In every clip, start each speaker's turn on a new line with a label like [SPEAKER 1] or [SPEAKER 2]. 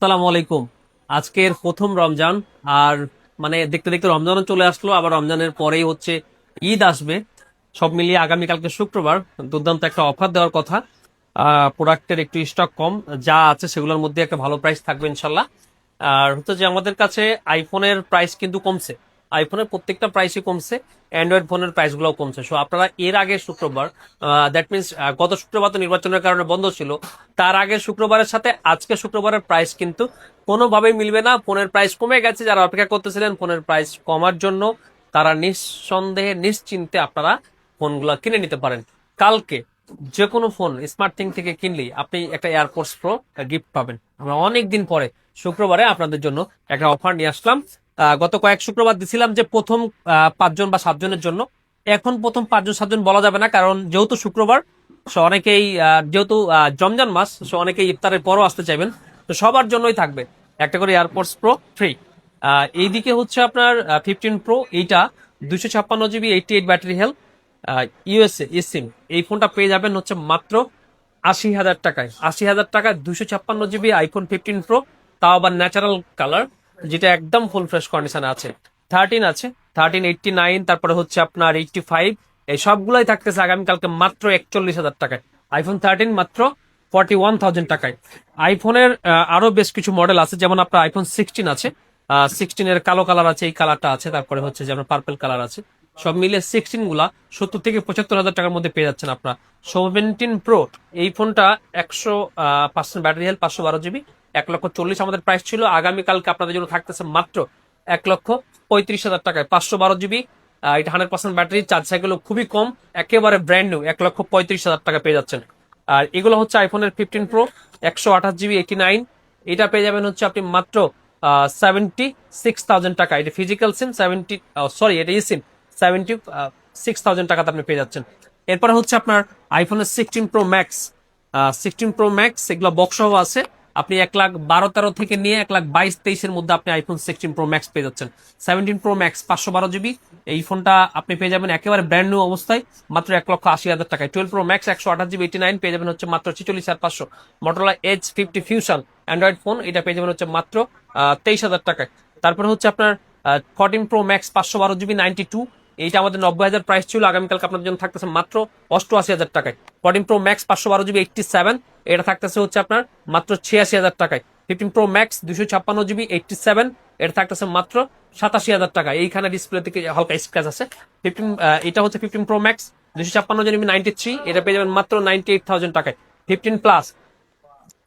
[SPEAKER 1] আসসালামু আলাইকুম। আজকের প্রথম রমজান। আর দেখতে দেখতে রমজানও চলে আসলো, আবার রমজানের পরেই হচ্ছে ঈদ আসবে। সব মিলিয়ে আগামীকালকে শুক্রবার দুর্দান্ত একটা অফার দেওয়ার কথা। প্রোডাক্টের একটু স্টক কম, যা আছে সেগুলোর মধ্যে একটা ভালো প্রাইস থাকবে ইনশাল্লাহ। আর হচ্ছে যে আমাদের কাছে আইফোনের প্রাইস কিন্তু কমছে, আইফোনের প্রত্যেকটা প্রাইসই কমছে, অ্যান্ড্রয়েড ফোনের প্রাইসগুলোও কমছে। সো আপনারা এর আগে শুক্রবার, দ্যাট মিনস গত শুক্রবার তো নির্বাচনের কারণে বন্ধ ছিল, তার আগে শুক্রবারের সাথে আজকে শুক্রবারের প্রাইস কিন্তু কোনোভাবেই মিলবে না। ফোনের প্রাইস কমে গেছে, যারা অপেক্ষা করতেছিলেন ফোনের প্রাইস কমার জন্য তারা নিঃসন্দেহে নিশ্চিন্তে আপনারা ফোনগুলো কিনে নিতে পারেন। কালকে যে কোনো ফোন স্মার্ট থিং থেকে কিনলেই আপনি একটা এয়ারপোর্টস প্রো গিফট পাবেন। আমরা অনেক দিন পরে শুক্রবারে আপনাদের জন্য একটা অফার নিয়ে আসলাম। গত কয়েক শুক্রবার দিছিলাম যে প্রথম 5 জন বা 7 জনের জন্য। এখন প্রথম 5 জন 7 জন বলা যাবে না, কারণ যেহেতু শুক্রবার, সো অনেকেই যেহেতু রমজান মাস, সো অনেকেই ইফতারের পরও আসতে চাইবেন। তো সবার জন্যই থাকবে একটা করে এয়ারপোর্টস প্রো ফ্রি। এইদিকে হচ্ছে আপনার 15 প্রো, এইটা 256 জিবি 88 ব্যাটারি হেলথ, ইউএসএ সিম। এই ফোনটা পেয়ে যাবেন হচ্ছে মাত্র 80,000 টাকায়। 80,000 টাকায় 256 জিবি আইফোন 15 প্রো, তাও আবার ন্যাচারাল কালার, যেটা একদম ফুল ফ্রেশ কন্ডিশনে আছে। 13 আছে, 1389, তারপরে হচ্ছে আপনার 85, এই সবগুলাই থাকতেছে আগামীকালকে মাত্র 41,000 টাকায়। আইফোন 13 মাত্র 41,000 টাকায়। আইফোনের আরো বেশ কিছু মডেল আছে, যেমন আপনার আইফোন 16 আছে, 16-এর কালো কালার আছে, এই কালারটা আছে, তারপরে হচ্ছে যেমন পার্পল কালার আছে। সব মিলে 16 গুলা 70 থেকে 75 হাজার টাকার মধ্যে পেয়ে যাচ্ছেন আপনারা। 17 প্রো, এই ফোনটা 100% ব্যাটারি হেলথ, 512 জিবি, 1,40,000 আমাদের প্রাইস ছিল। আগামীকালকে আপনাদের জন্য থাকতেছে মাত্র 1,35,000 টাকায়। 512 জিবি, এটা 100% ব্যাটারি, চার্জ সাইকেলও খুবই কম, একেবারে ব্র্যান্ড নিউ, 1,35,000 টাকা পেয়ে যাচ্ছেন। আর এগুলো হচ্ছে আইফোনের 15 প্রো, 128 জিবি 89, এটা পেয়ে যাবেন হচ্ছে আপনি মাত্র 76,000 টাকা। এটা ফিজিক্যাল সিম 70, সরি এটা ই সিম, 76,000 টাকাতে আপনি পেয়ে যাচ্ছেন। এরপরে হচ্ছে আপনার আইফোনের 16 প্রো ম্যাক্স। 16 প্রো ম্যাক্স এগুলো বক্স সহ আছে। আপনি 1,12,13 থেকে নিয়ে 1,22,23-এর মধ্যে আপনি আইফোন 16 প্রো ম্যাক্স পেয়ে যাচ্ছেন। 17 প্রো ম্যাক্স 512 জিবি, এই ফোনটা আপনি পেয়ে যাবেন একেবারে ব্র্যান্ড নিউ অবস্থায় মাত্র 1,80,000 টাকায়। 12 প্রো ম্যাক্স 128 জিবি 89 পেয়ে যাবেন হচ্ছে মাত্র 46,500। Motorola H50 fusion Android phone, এটা পেয়ে যাবেন হচ্ছে মাত্র 23,000 টাকায়। তারপরে হচ্ছে আপনার 14 প্রো ম্যাক্স 512 জিবি 92, এইটা আমাদের 90,000 প্রাইস ছিল, আগামীকালকে আপনাদের জন্য থাকতেছে মাত্র 88,000 টাকায়। 14 প্রো ম্যাক্স 512 জিবি 87, এটা থাকতেছে হচ্ছে আপনার মাত্র 86,000 টাকায়। 15 প্রো ম্যাক্স 256 জিবি 87, এটা থাকতেছে মাত্র 87,000 টাকা। এইখানে ডিসপ্লে থেকে হালকা স্ক্র্যাচ আছে। 15, এটা হচ্ছে 15 প্রো ম্যাক্স 256 জিবি 93, এটা পেয়ে যাবেন মাত্র 98,000 টাকায়। 15 প্লাস,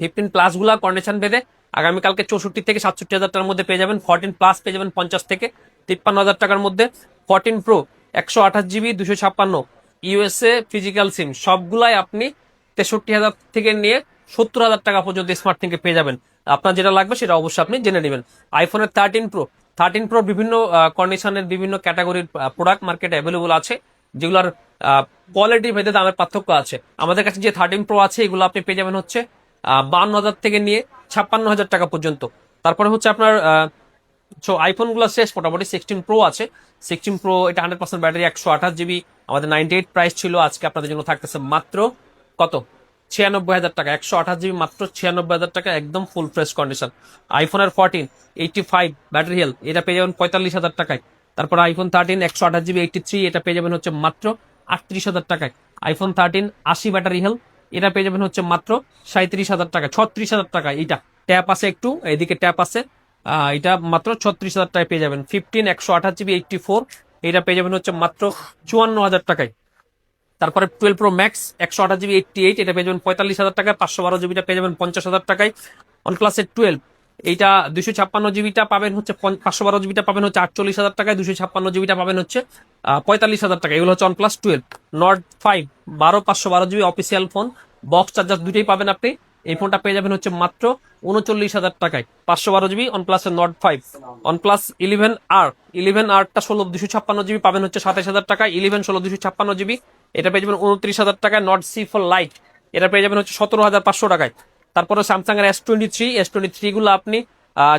[SPEAKER 1] 15 প্লাস গুলা কন্ডিশন ভেদে আগামীকালকে 64 থেকে 67 হাজার টাকার মধ্যে পেয়ে যাবেন। 14 প্লাস পেয়ে যাবেন 50 থেকে 53 হাজার টাকার মধ্যে। 14 প্রো 128 জিবি 256, ইউএসএ ফিজিক্যাল সিম, সবগুলাই আপনি 63,000 থেকে নিয়ে 70,000 টাকা পর্যন্ত স্মার্ট থেকে পেয়ে যাবেন। আপনার যেটা লাগবে সেটা অবশ্যই আপনি জেনে নেবেন। আইফোনের 13 প্রো বিভিন্ন কন্ডিশনের বিভিন্ন ক্যাটাগরির প্রোডাক্ট মার্কেটে অ্যাভেলেবল আছে, যেগুলোর কোয়ালিটি ভেদে দামের পার্থক্য আছে। আমাদের কাছে যে 13 প্রো আছে এগুলো আপনি পেয়ে যাবেন হচ্ছে 52,000 থেকে নিয়ে 56,000 টাকা পর্যন্ত। তারপরে হচ্ছে আপনার আইফোন গুলো শেষ, মোটামুটি 16 প্রো আছে। 16 প্রো, এটা 100% ব্যাটারি, 128 জিবি, আমাদের 98 প্রাইস ছিল, আজকে আপনাদের জন্য থাকতেছে মাত্র কত, 96,000 টাকা। 128 জিবি মাত্র 96,000 টাকা, একদম ফুল ফ্রেশ কন্ডিশন। আইফোনের 14 85 ব্যাটারি হেলথ, এটা পেয়ে যাবেন 45,000 টাকায়। তারপর আইফোন 13 128 জিবি 83, এটা পেয়ে যাবেন হচ্ছে মাত্র 38,000 টাকায়। আইফোন 13 80 ব্যাটারি হেলথ, এটা পেয়ে যাবেন হচ্ছে মাত্র 37,000 টাকা, 36,000 টাকা। এইটা ট্যাপ আছে একটু, এদিকে ট্যাপ আছে, এটা মাত্র 36,000 টাকায় পেয়ে যাবেন। 15 128 জিবি 84, এটা পেয়ে যাবেন হচ্ছে মাত্র 54,000 টাকায়। তারপরে 12 প্রো ম্যাক্স 128 জিবি 88, এটা পেয়ে যাবেন 45,000 টাকায়। 512 জিবিটা পেয়ে যাবেন 50,000 টাকায়। OnePlus 12, এইটা 256 জিবিটা পাবেন হচ্ছে 512 জিবিটা পাবেন হচ্ছে 48,000 টাকায়, 256 জিবিটা পাবেন হচ্ছে 45,000 টাকা। এগুলো হচ্ছে OnePlus 12। Nord 5 512 GB official phone, box charger দুইটাই পাবেন আপনি। এই ফোনটা পেয়ে যাবেন হচ্ছে মাত্র 39,000 টাকায়, 512 GB OnePlus Nord 5। OnePlus 11R, 11Rটা 256 GB পাবেন হচ্ছে 27,000 টাকায়। 11 256 জিবি, এটা পেয়ে যাবেন 29,000 টাকায়। Nord C4 Lite, এটা পেয়ে যাবেন হচ্ছে 17,500 টাকায়। তারপরে স্যামসাং এর S23 গুলো আপনি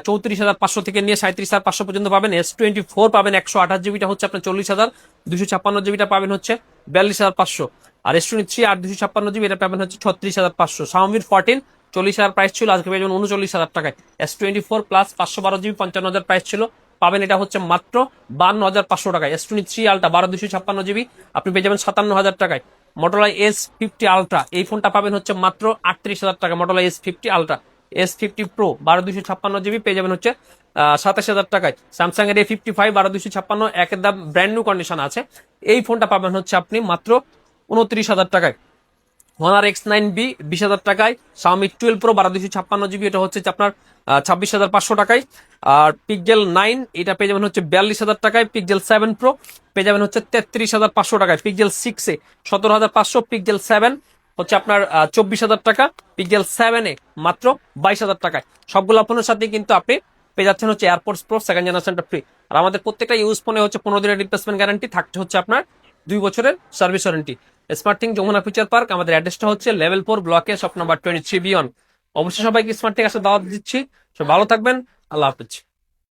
[SPEAKER 1] 34,500 থেকে নিয়ে 37,500 পর্যন্ত পাবেন। S24 পাবেন 128 জিবিটা হচ্ছে আপনার 40,000, 256 জিবিটা পাবেন হচ্ছে 42,500। আর S23 আর 256 জিবি এটা পাবেন হচ্ছে 36,500। Xiaomi 14 40,000 প্রাইস ছিল, আজকে পেয়ে যাবেন 39,000 টাকায়। S24 প্লাস 512 GB 55,000 প্রাইস ছিল, পাবেন এটা হচ্ছে মাত্র 52,500 টাকায়। S23 আলট্রা 12/256 GB আপনি পেয়ে যাবেন 57,000 টাকায়। Motorola S50 আলট্রা এই ফোনটা পাবেন হচ্ছে মাত্র 38,000 টাকা। Motorola S50 ultra, S50 Pro 12/256 GB পেয়ে যাবেন হচ্ছে 27,000 টাকায়। স্যামসাং এর A55 12/256 একের দাম ব্র্যান্ড নিউ কন্ডিশন আছে, এই ফোনটা পাবেন হচ্ছে আপনি মাত্র 29,000 টাকায়। Honor X9B 20,000 টাকায়। Xiaomi 12 Pro 12/256 GB এটা হচ্ছে আপনার 26,500 টাকায়। আর Pixel 9 এটা পেয়ে যাবেন হচ্ছে 42,000 টাকায়। Pixel 7 Pro পেয়ে যাবেন হচ্ছে 33,500 টাকায়। Pixel 6 এ 17,500, Pixel 7 হচ্ছে আপনার 24,000 টাকা, Pixel 7 এ মাত্র 22,000 টাকায়। সবগুলো ফোনের সাথে কিন্তু আপনি পেয়ে যাচ্ছেন হচ্ছে এয়ারপোর্টস প্রো সেকেন্ড জেনারেশনটা ফ্রি। আর আমাদের প্রত্যেকটা ইউজ ফোনে হচ্ছে 15 দিনের রিপ্লেসমেন্ট গ্যারান্টি থাকছে, হচ্ছে আপনার 2 বছরের service warranty. Smart thing Jamuna feature park, আমাদের অ্যাড্রেসটা হচ্ছে লেভেল 4 ব্লকে শপ নাম্বার 23 বিয়ন। অবশ্যই সবাইকে স্মার্ট থিং আসলে দাওয়াত দিচ্ছি। সব ভালো থাকবেন, আল্লাহ হাফেজ।